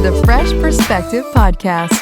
the Fresh Perspective Podcast.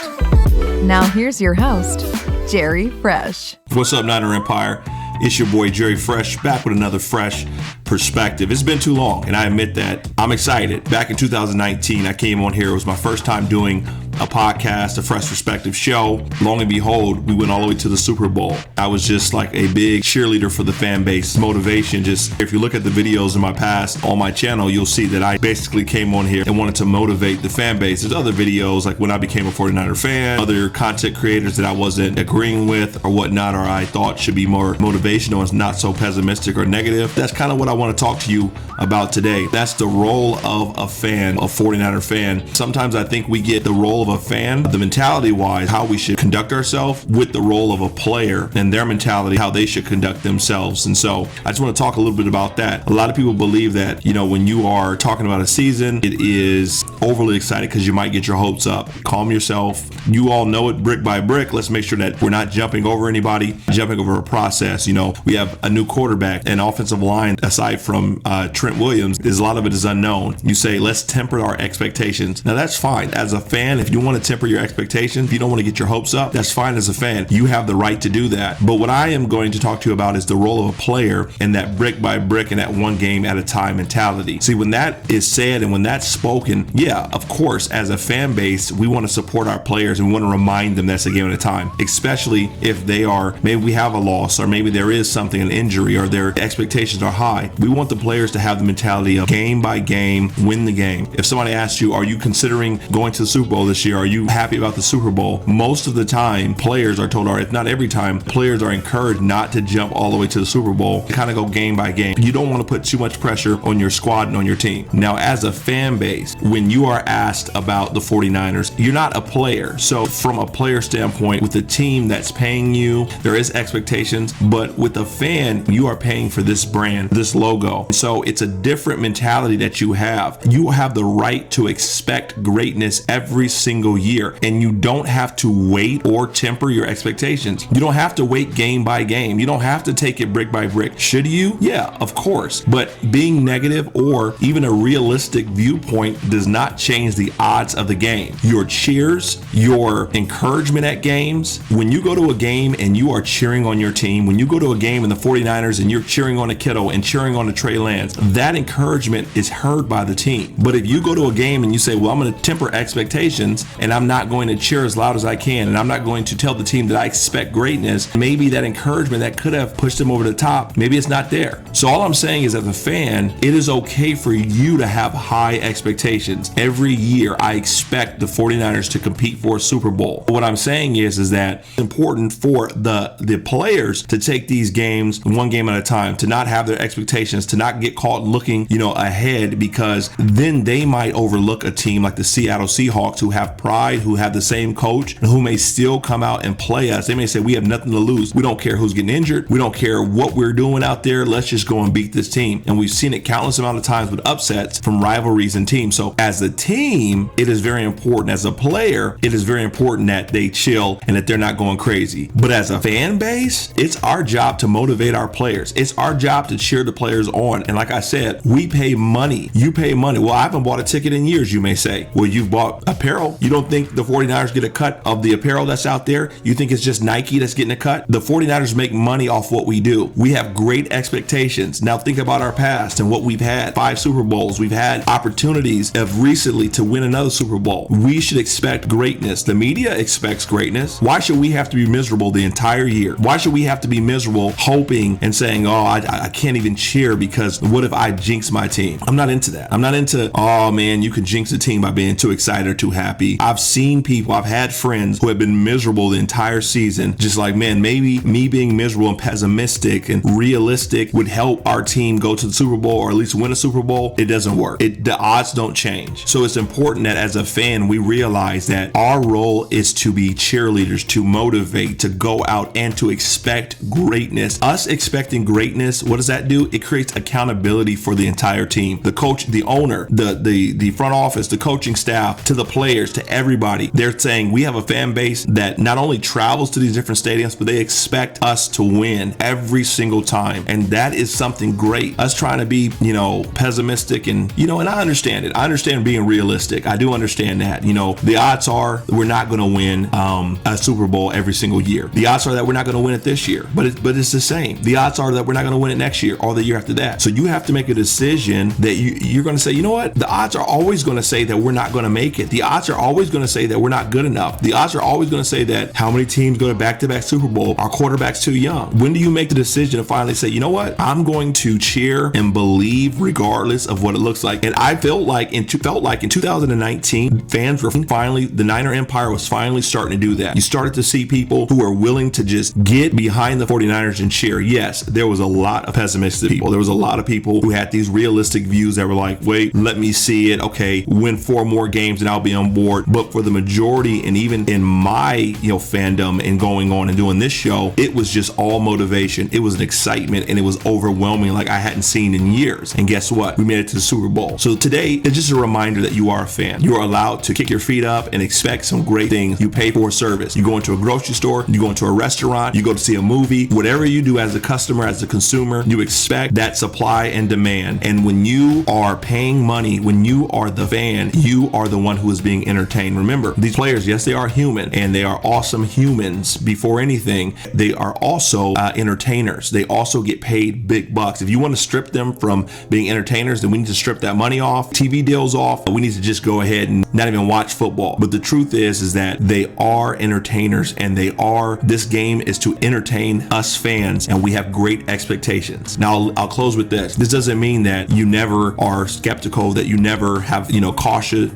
Now here's your host, Jerry Fresh. What's up, Niner Empire? It's your boy Jerry Fresh, back with another Fresh Perspective. It's been too long, and I admit that. I'm excited. Back in 2019, I came on here. It was my first time doing a podcast, a Fresh Perspective show. Long and behold, we went all the way to the Super Bowl. I was just like a big cheerleader for the fan base. Motivation, just if you look at the videos in my past on my channel, you'll see that I basically came on here and wanted to motivate the fan base. There's other videos like when I became a 49er fan, other content creators that I wasn't agreeing with or whatnot, or I thought should be more motivational and not so pessimistic or negative. That's kind of what I want to talk to you about today. That's the role of a fan, a 49er fan. Sometimes I think we get the role of a fan, the mentality wise, how we should conduct ourselves, with the role of a player and their mentality, how they should conduct themselves. And so I just want to talk a little bit about that. A lot of people believe that, when you are talking about a season, it is overly exciting because you might get your hopes up. Calm yourself. You all know it brick by brick. Let's make sure that we're not jumping over anybody, jumping over a process. We have a new quarterback and offensive line, aside from Trent Williams, a lot of it is unknown. You say, let's temper our expectations. Now that's fine. As a fan, if you want to temper your expectations, if you don't want to get your hopes up, that's fine as a fan. You have the right to do that. But what I am going to talk to you about is the role of a player and that brick by brick and that one game at a time mentality. See, when that is said and when that's spoken, yeah, of course, as a fan base, we want to support our players and we want to remind them that's a game at a time, especially if they are, maybe we have a loss or maybe there is something, an injury, or their expectations are high. We want the players to have the mentality of game by game, win the game. If somebody asks you, are you considering going to the Super Bowl this year? Are you happy about the Super Bowl? Most of the time, players are told, or if not every time, players are encouraged not to jump all the way to the Super Bowl, kind of go game by game. You don't want to put too much pressure on your squad and on your team. Now, as a fan base, when you are asked about the 49ers, you're not a player. So from a player standpoint, with the team that's paying you, there is expectations, but with a fan, you are paying for this brand, this logo. So it's a different mentality that you have. You have the right to expect greatness every single year, and you don't have to wait or temper your expectations. You don't have to wait game by game. You don't have to take it brick by brick. Should you? Yeah, of course. But being negative or even a realistic viewpoint does not change the odds of the game. Your cheers, your encouragement at games, when you go to a game and you are cheering on your team, when you go to a game in the 49ers and you're cheering on a Kittle and cheering on a Trey Lance, that encouragement is heard by the team. But if you go to a game and you say, well, I'm going to temper expectations and I'm not going to cheer as loud as I can and I'm not going to tell the team that I expect greatness, maybe that encouragement that could have pushed them over the top, maybe it's not there. So all I'm saying is, as a fan, it is okay for you to have high expectations. Every year, I expect the 49ers to compete for a Super Bowl. What I'm saying is that it's important for the players to take these games one game at a time, to not have their expectations, to not get caught looking, ahead, because then they might overlook a team like the Seattle Seahawks, who have pride, who have the same coach, and who may still come out and play us. They may say, we have nothing to lose. We don't care who's getting injured. We don't care what we're doing out there. Let's just go and beat this team. And we've seen it countless amount of times with upsets from rivalries and teams. So as a team, it is very important. As a player, it is very important that they chill and that they're not going crazy. But as a fan base, it's our job to motivate our players. It's our job to cheer the players on. And like I said, we pay money. You pay money. Well, I haven't bought a ticket in years, you may say. Well, you've bought apparel. You don't think the 49ers get a cut of the apparel that's out there? You think it's just Nike that's getting a cut? The 49ers make money off what we do. We have great expectations. Now think about our past and what we've had. 5 Super Bowls. We've had opportunities of recently to win another Super Bowl. We should expect greatness. The media expects greatness. Why should we have to be miserable the entire year? Why should we have to be miserable hoping and saying, oh, I can't even cheer because what if I jinx my team? I'm not into that. I'm not into, oh man, you can jinx a team by being too excited or too happy. I've seen people, I've had friends who have been miserable the entire season, just like, man, maybe me being miserable and pessimistic and realistic would help our team go to the Super Bowl or at least win a Super Bowl. It doesn't work. The odds don't change. So it's important that as a fan, we realize that our role is to be cheerleaders, to motivate, to go out and to expect greatness. Us expecting greatness, what does that do? It creates accountability for the entire team. The coach, the owner, the front office, the coaching staff, to the players, to everybody. They're saying we have a fan base that not only travels to these different stadiums, but they expect us to win every single time. And that is something great. Us trying to be, pessimistic and I understand it. I understand being realistic. I do understand that. The odds are we're not going to win a Super Bowl every single year. The odds are that we're not going to win it this year, but it's the same. The odds are that we're not going to win it next year or the year after that. So you have to make a decision that you're going to say, you know what? The odds are always going to say that we're not going to make it. The odds are always going to say that we're not good enough. The odds are always going to say that how many teams go to back-to-back Super Bowl? Our quarterback's too young. When do you make the decision to finally say, you know what? I'm going to cheer and believe regardless of what it looks like. And I felt like in 2019, fans were finally, the Niner Empire was finally starting to do that. You started to see people who are willing to just get behind the 49ers and cheer. Yes, there was a lot of pessimistic people. There was a lot of people who had these realistic views that were like, wait, let me see it. Okay, win 4 more games and I'll be on board. But for the majority, and even in my fandom and going on and doing this show, it was just all motivation. It was an excitement and it was overwhelming like I hadn't seen in years. And guess what? We made it to the Super Bowl. So today, it's just a reminder that you are a fan. You are allowed to kick your feet up and expect some great things. You pay for a service. You go into a grocery store, you go into a restaurant, you go to see a movie, whatever you do as a customer, as a consumer, you expect that supply and demand. And when you are paying money, when you are the fan, you are the one who is being entertained. Remember, these players, yes, they are human and they are awesome humans before anything. They are also entertainers. They also get paid big bucks. If you want to strip them from being entertainers, then we need to strip that money off, TV deals off. We need to just go ahead and not even watch football. But the truth is that they are entertainers and this game is to entertain us fans, and we have great expectations. Now, I'll close with this. This doesn't mean that you never are skeptical, that you never have, you're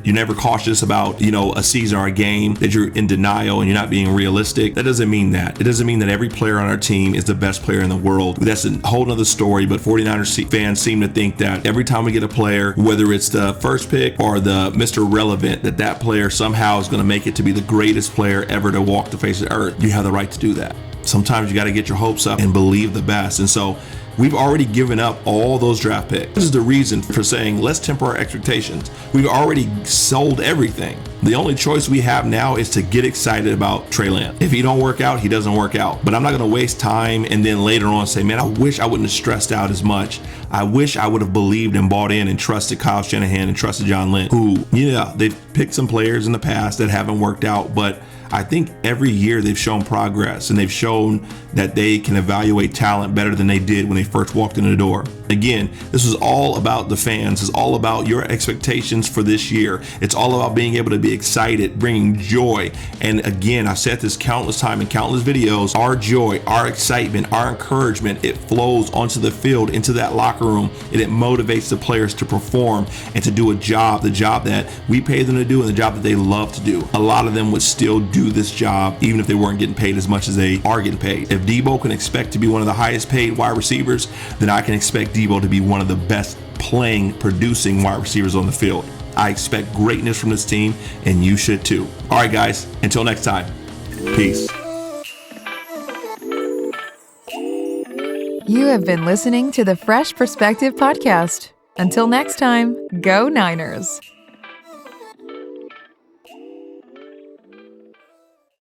never cautious about, a season or a game, that you're in denial and you're not being realistic. That doesn't mean that. It doesn't mean that every player on our team is the best player in the world. That's a whole nother story, but 49ers fans seem to think that every time we get a player, whether it's the first pick or the Mr. Relevant, that player somehow is going to make it to be the greatest player ever to walk the face of the earth. You have the right to do that. Sometimes you got to get your hopes up and believe the best. And so we've already given up all those draft picks. This is the reason for saying let's temper our expectations. We've already sold everything. The only choice we have now is to get excited about Trey Lance. If he don't work out, he doesn't work out. But I'm not going to waste time and then later on say, man, I wish I wouldn't have stressed out as much. I wish I would have believed and bought in and trusted Kyle Shanahan and trusted John Lynch, who, they've picked some players in the past that haven't worked out, but I think every year they've shown progress and they've shown that they can evaluate talent better than they did when they first walked in the door. Again, this is all about the fans. It's all about your expectations for this year. It's all about being able to be excited, bringing joy. And again, I've said this countless times in countless videos, our joy, our excitement, our encouragement, it flows onto the field, into that locker room, and it motivates the players to perform and to do the job that we pay them to do and the job that they love to do. A lot of them would still do this job even if they weren't getting paid as much as they are getting paid. If Debo can expect to be one of the highest paid wide receivers, then I can expect Debo to be one of the best playing, producing wide receivers on the field. I expect greatness from this team, and you should too. All right, guys, until next time, peace. You have been listening to the Fresh Perspective Podcast. Until next time, go Niners.